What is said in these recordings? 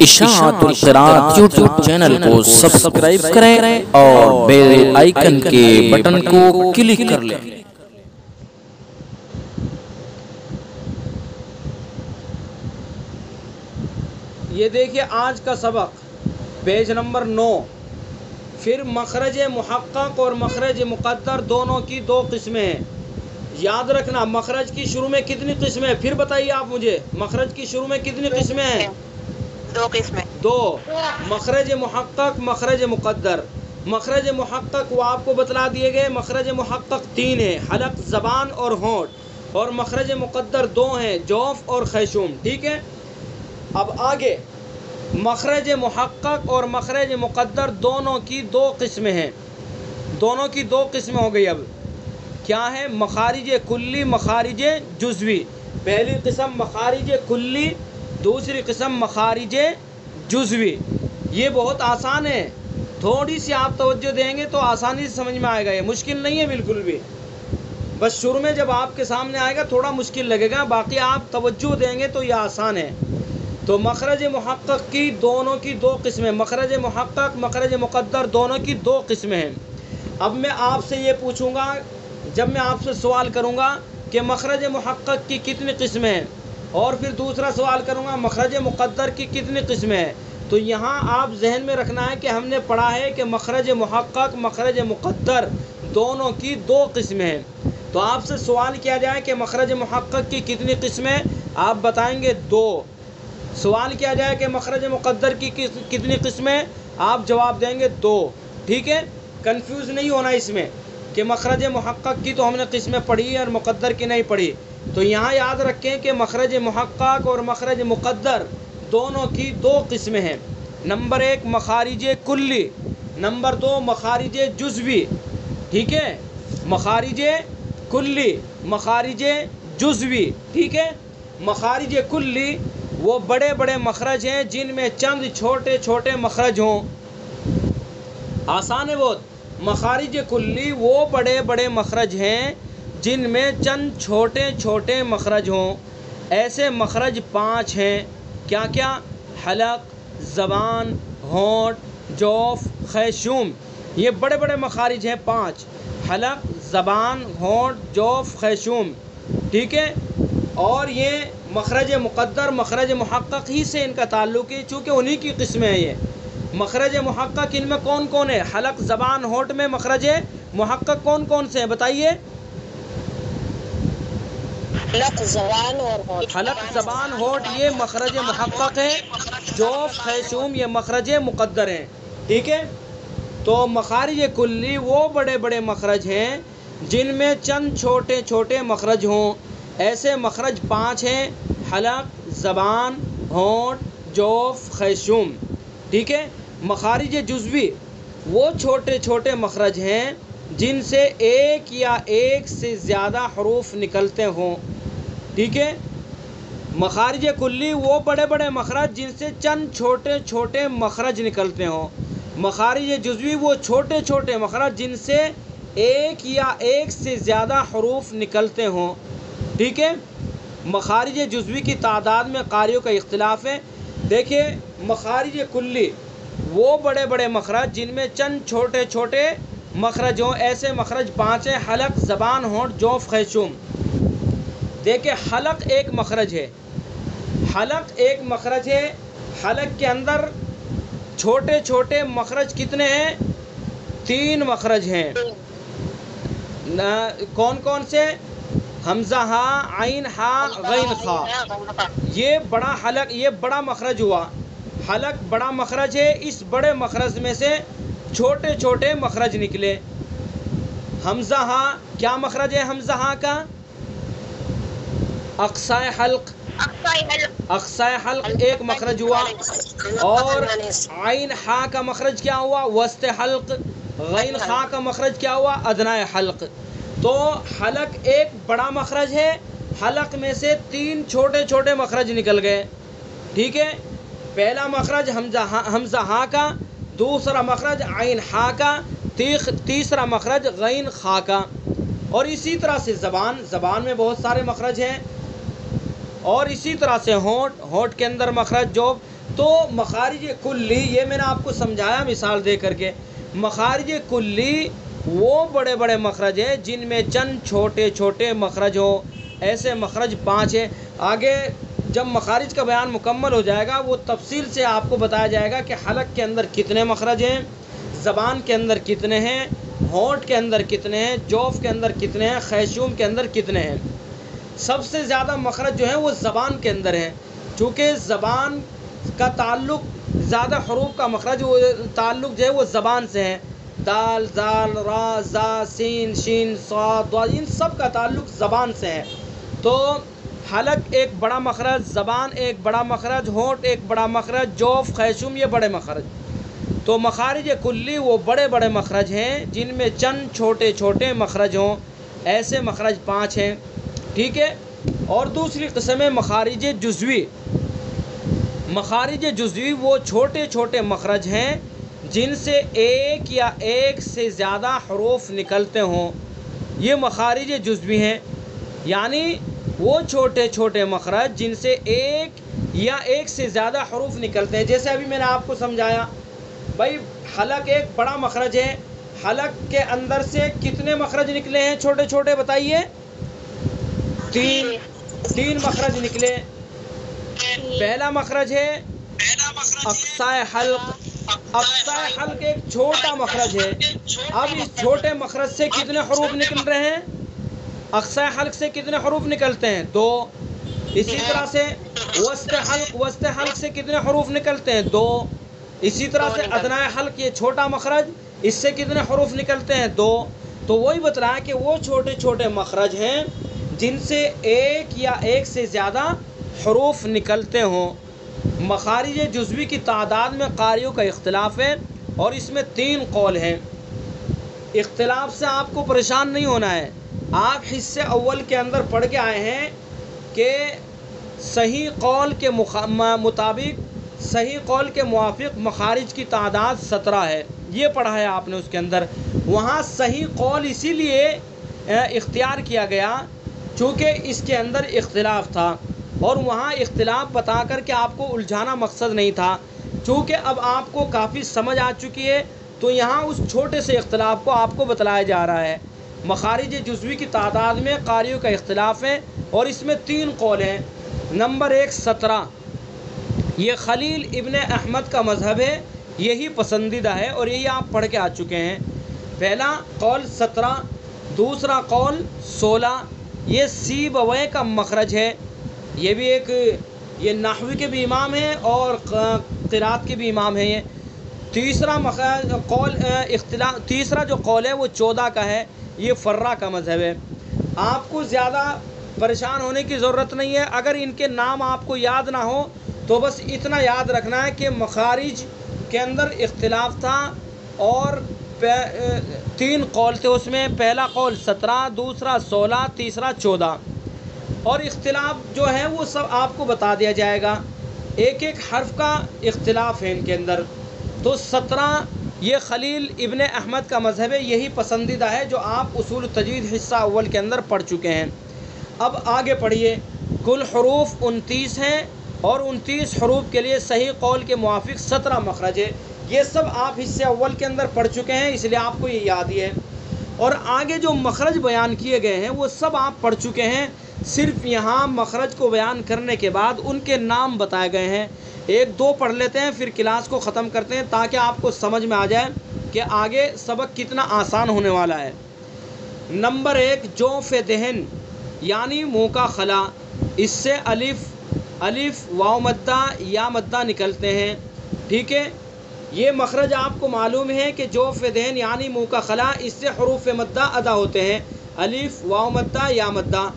اشاعت القراءت YouTube channel کو subscribe کریں اور بیل آئیکن کے بٹن کو کلک کر لیں۔ یہ دیکھیے آج کا سبق پیج نمبر 9۔ پھر مخرج محقق اور مخرج مقدر دونوں کی دو قسمیں ہیں۔ یاد رکھنا مخرج کی شروع میں کتنی قسمیں؟ پھر بتائیے آپ مجھے، مخرج کی شروع میں کتنی قسمیں ہیں؟ دو قسمیں۔ دو، مخرج محقق، مخرج مقدر۔ مخرج محقق وہ آپ کو بتلا دیے گئے، مخرج محقق 3 ہیں، حلق، زبان اور ہونٹ، اور مخرج مقدر 2 ہیں، جوف اور خیشوم۔ ٹھیک ہے، اب آگے مخرج محقق اور مخرج مقدر دونوں کی دو قسمیں ہیں۔ دونوں کی دو قسمیں ہو گئی۔ اب کیا ہے؟ مخارج کلی، مخارج جزوی۔ پہلی قسم مخارج کلی، دوسری قسم مخارج جزوی۔ یہ بہت آسان ہے، تھوڑی سی آپ توجہ دیں گے تو آسانی سے سمجھ میں آئے گا۔ یہ مشکل نہیں ہے بالکل بھی، بس شروع میں جب آپ کے سامنے آئے گا تھوڑا مشکل لگے گا، باقی آپ توجہ دیں گے تو یہ آسان ہے۔ تو مخرج محقق کی دونوں کی دو قسمیں، مخرج محقق، مخرج مقدر دونوں کی دو قسمیں ہیں۔ اب میں آپ سے یہ پوچھوں گا، جب میں آپ سے سوال کروں گا کہ مخرج محقق کی کتنی قسمیں ہیں، اور پھر دوسرا سوال کروں گا مخرج مقدر کی کتنی قسمیں ہیں، تو یہاں آپ ذہن میں رکھنا ہے کہ ہم نے پڑھا ہے کہ مخرج محقق، مخرج مقدر دونوں کی دو قسمیں ہیں۔ تو آپ سے سوال کیا جائے کہ مخرج محقق کی کتنی قسمیں، آپ بتائیں گے 2۔ سوال کیا جائے کہ مخرج مقدر کی کتنی قسمیں، آپ جواب دیں گے 2۔ ٹھیک ہے، کنفیوز نہیں ہونا اس میں کہ مخرج محقق کی تو ہم نے قسمیں پڑھی اور مقدر کی نہیں پڑھی۔ تو یہاں یاد رکھیں کہ مخرج محقق اور مخرج مقدر دونوں کی دو قسمیں ہیں۔ نمبر 1 مخارج کلی، نمبر 2 مخارج جزوی۔ ٹھیک ہے، مخارج کلی، مخارج جزوی۔ ٹھیک ہے، مخارج کلی وہ بڑے بڑے مخرج ہیں جن میں چند چھوٹے چھوٹے مخرج ہوں۔ آسان ہے بہت۔ مخارج کلی وہ بڑے بڑے مخرج ہیں جن میں چند چھوٹے چھوٹے مخرج ہوں۔ ایسے مخرج 5 ہیں۔ کیا کیا؟ حلق، زبان، ہونٹ، جوف، خیشوم۔ یہ بڑے بڑے مخارج ہیں 5، حلق، زبان، ہونٹ، جوف، خیشوم۔ ٹھیک ہے، اور یہ مخرج مقدر مخرج محقق ہی سے ان کا تعلق ہے، چونکہ انہی کی قسمیں ہیں یہ۔ مخرج محقق ان میں کون کون ہے؟ حلق، زبان، ہونٹ میں مخرج محقق کون کون سے ہیں بتائیے؟ حلق، زبان اور ہونٹ۔ حلق، زبان، ہونٹ یہ مخرج محقق ہے، جوف، خیشوم یہ مخرج مقدر ہیں۔ ٹھیک ہے، تو مخارج کلی وہ بڑے بڑے مخرج ہیں جن میں چند چھوٹے چھوٹے مخرج ہوں۔ ایسے مخرج 5 ہیں، حلق، زبان، ہونٹ، جوف، خیشوم۔ ٹھیک ہے، مخارج جزوی وہ چھوٹے چھوٹے مخرج ہیں جن سے ایک یا ایک سے زیادہ حروف نکلتے ہوں۔ ٹھیک ہے، مخارج کلی وہ بڑے بڑے مخرج جن سے چند چھوٹے چھوٹے مخرج نکلتے ہوں۔ مخارج جزوی وہ چھوٹے چھوٹے مخرج جن سے ایک یا ایک سے زیادہ حروف نکلتے ہوں۔ ٹھیک ہے، مخارج جزوی کی تعداد میں قاریوں کا اختلاف ہے۔ دیکھیے مخارج کلی وہ بڑے بڑے مخرج جن میں چند چھوٹے چھوٹے مخرج ہوں۔ ایسے مخرج 5 ہیں، حلق، زبان، ہونٹ، جوف، خیشوم۔ دیکھیں حلق ایک مخرج ہے، حلق ایک مخرج ہے۔ حلق کے اندر چھوٹے چھوٹے مخرج کتنے ہیں؟ 3 مخرج ہیں۔ کون کون سے؟ حمزہ ہا، عین ہا، غین خا۔ یہ بڑا حلق، یہ بڑا مخرج ہوا۔ حلق بڑا مخرج ہے، اس بڑے مخرج میں سے چھوٹے چھوٹے مخرج نکلے۔ حمزہ ہا کیا مخرج ہے؟ حمزہ ہا کا اقصائے حلق، اقصائے حلق ایک مخرج ہوا، اور عین ہا کا مخرج کیا ہوا؟ وسط حلق۔ غین خا کا مخرج کیا ہوا؟ ادنائے حلق۔ تو حلق ایک بڑا مخرج ہے، حلق میں سے 3 چھوٹے چھوٹے مخرج نکل گئے۔ ٹھیک ہے، پہلا مخرج حمزہ ہا کا، دوسرا مخرج عین ہا کا، تیسرا مخرج غین خا کا۔ اور اسی طرح سے زبان میں بہت سارے مخرج ہیں، اور اسی طرح سے ہونٹ کے اندر مخرج، تو مخارج کلی یہ میں نے آپ کو سمجھایا مثال دے کر کے. مخارج کلی وہ بڑے بڑے مخرج ہیں جن میں چند چھوٹے چھوٹے مخرج ہوں. ایسے مخرج 5 ہیں. آگے جب مخارج کا بیان مکمل ہو جائے گا وہ تفصیل سے آپ کو بتایا جائے گا کہ حلق کے اندر کتنے مخرج ہیں, زبان کے اندر کتنے ہیں, ہونٹ کے اندر کتنے ہیں, جوف کے اندر کتنے ہیں, خیشوم کے اندر کتنے ہیں. سب سے زیادہ مخرج جو ہیں وہ زبان کے اندر ہیں, چونکہ زبان کا تعلق زیادہ حروف کا مخرج تعلق جو ہے وہ زبان سے ہے. دال, زال, را, زا, سین, شین, صاد, ضاد ان سب کا تعلق زبان سے ہے. تو حلق ایک بڑا مخرج, زبان ایک بڑا مخرج, ہونٹ ایک بڑا مخرج, جوف, خیشوم یہ بڑے مخرج. تو مخارج کلی وہ بڑے بڑے مخرج ہیں جن میں چند چھوٹے چھوٹے مخرج ہوں. ایسے مخرج 5 ہیں. ٹھیک ہے. اور دوسری قسم ہے مخارج جزوی. مخارج جزوی وہ چھوٹے چھوٹے مخرج ہیں جن سے ایک یا ایک سے زیادہ حروف نکلتے ہوں. یہ مخارج جزوی ہیں, یعنی وہ چھوٹے چھوٹے مخرج جن سے ایک یا ایک سے زیادہ حروف نکلتے ہیں. جیسے ابھی میں نے آپ کو سمجھایا بھائی حلق ایک بڑا مخرج ہے, حلق کے اندر سے کتنے مخرج نکلے ہیں چھوٹے چھوٹے بتائیے؟ 3 مخرج نکلے. پہلا مخرج ہے اقصائے حلق. اقصائے حلق ایک چھوٹا مخرج ہے. اب اس چھوٹے مخرج سے کتنے حروف نکل رہے ہیں؟ اقصائے حلق سے کتنے حروف نکلتے ہیں؟ 2. اسی طرح سے وسط حلق, وسط حلق سے کتنے حروف نکلتے ہیں؟ 2. اسی طرح سے ادنائے حلق یہ چھوٹا مخرج, اس سے کتنے حروف نکلتے ہیں؟ 2. تو وہی بتلایا کہ وہ چھوٹے چھوٹے مخرج ہیں جن سے ایک یا ایک سے زیادہ حروف نکلتے ہوں. مخارج جزوی کی تعداد میں قاریوں کا اختلاف ہے اور اس میں 3 قول ہیں. اختلاف سے آپ کو پریشان نہیں ہونا ہے. آپ حصے اول کے اندر پڑھ کے آئے ہیں کہ صحیح قول کے مطابق, صحیح قول کے موافق مخارج کی تعداد 17 ہے. یہ پڑھا ہے آپ نے اس کے اندر. وہاں صحیح قول اسی لیے اختیار کیا گیا چونکہ اس کے اندر اختلاف تھا, اور وہاں اختلاف بتا کر کے آپ کو الجھانا مقصد نہیں تھا. چونکہ اب آپ کو کافی سمجھ آ چکی ہے تو یہاں اس چھوٹے سے اختلاف کو آپ کو بتلایا جا رہا ہے. مخارج جزوی کی تعداد میں قاریوں کا اختلاف ہے اور اس میں 3 قول ہیں. نمبر 1 17. یہ خلیل ابن احمد کا مذہب ہے, یہی پسندیدہ ہے اور یہی آپ پڑھ کے آ چکے ہیں. پہلا قول 17, دوسرا قول 16. یہ سیبویہ کا مخرج ہے. یہ بھی ایک یہ نحوی کے بھی امام ہیں اور قرات کے بھی امام ہیں. یہ تیسرا قول تیسرا جو قول ہے وہ 14 کا ہے. یہ فرا کا مذہب ہے. آپ کو زیادہ پریشان ہونے کی ضرورت نہیں ہے. اگر ان کے نام آپ کو یاد نہ ہو تو بس اتنا یاد رکھنا ہے کہ مخارج کے اندر اختلاف تھا اور 3 قول تھے اس میں. پہلا قول 17, دوسرا 16, تیسرا 14. اور اختلاف جو ہے وہ سب آپ کو بتا دیا جائے گا. ایک ایک حرف کا اختلاف ہے ان کے اندر. تو 17 یہ خلیل ابن احمد کا مذہب ہے, یہی پسندیدہ ہے جو آپ اصول تجوید حصہ اول کے اندر پڑھ چکے ہیں. اب آگے پڑھیے. کل حروف 29 ہیں اور 29 حروف کے لیے صحیح قول کے موافق 17 مخرج ہے. یہ سب آپ حصے اول کے اندر پڑھ چکے ہیں, اس لیے آپ کو یہ یاد ہی ہے. اور آگے جو مخرج بیان کیے گئے ہیں وہ سب آپ پڑھ چکے ہیں. صرف یہاں مخرج کو بیان کرنے کے بعد ان کے نام بتائے گئے ہیں. 1-2 پڑھ لیتے ہیں پھر کلاس کو ختم کرتے ہیں تاکہ آپ کو سمجھ میں آ جائے کہ آگے سبق کتنا آسان ہونے والا ہے. نمبر 1 جوف دہن یعنی منہ کا خلا. اس سے الف واو مدہ یا مدہ نکلتے ہیں. ٹھیک ہے. یہ مخرج آپ کو معلوم ہے کہ جوف دہن یعنی منہ کا خلا, اس سے حروف مدہ ادا ہوتے ہیں. الف واو مدہ یا مدہ.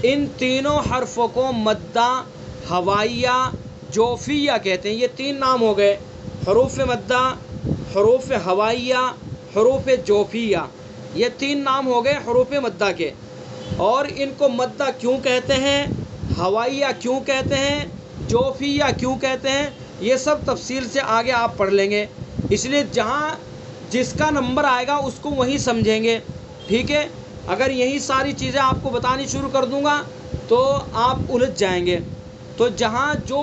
ان تینوں حرفوں کو مدہ, ہوائیہ, جوفیہ کہتے ہیں. یہ 3 نام ہو گئے. حروف مدہ, حروف ہوائیہ, حروف جوفیہ. یہ 3 نام ہو گئے حروف مدہ کے. اور ان کو مدہ کیوں کہتے ہیں, ہوائیہ کیوں کہتے ہیں, جوفیہ کیوں کہتے ہیں, یہ سب تفصیل سے آگے آپ پڑھ لیں گے. اس لیے جہاں جس کا نمبر آئے گا اس کو وہی سمجھیں گے. ٹھیک ہے. اگر یہی ساری چیزیں آپ کو بتانی شروع کر دوں گا تو آپ الجھ جائیں گے. تو جہاں جو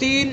3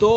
2।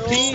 3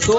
2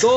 2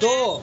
2।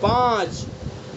5।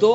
2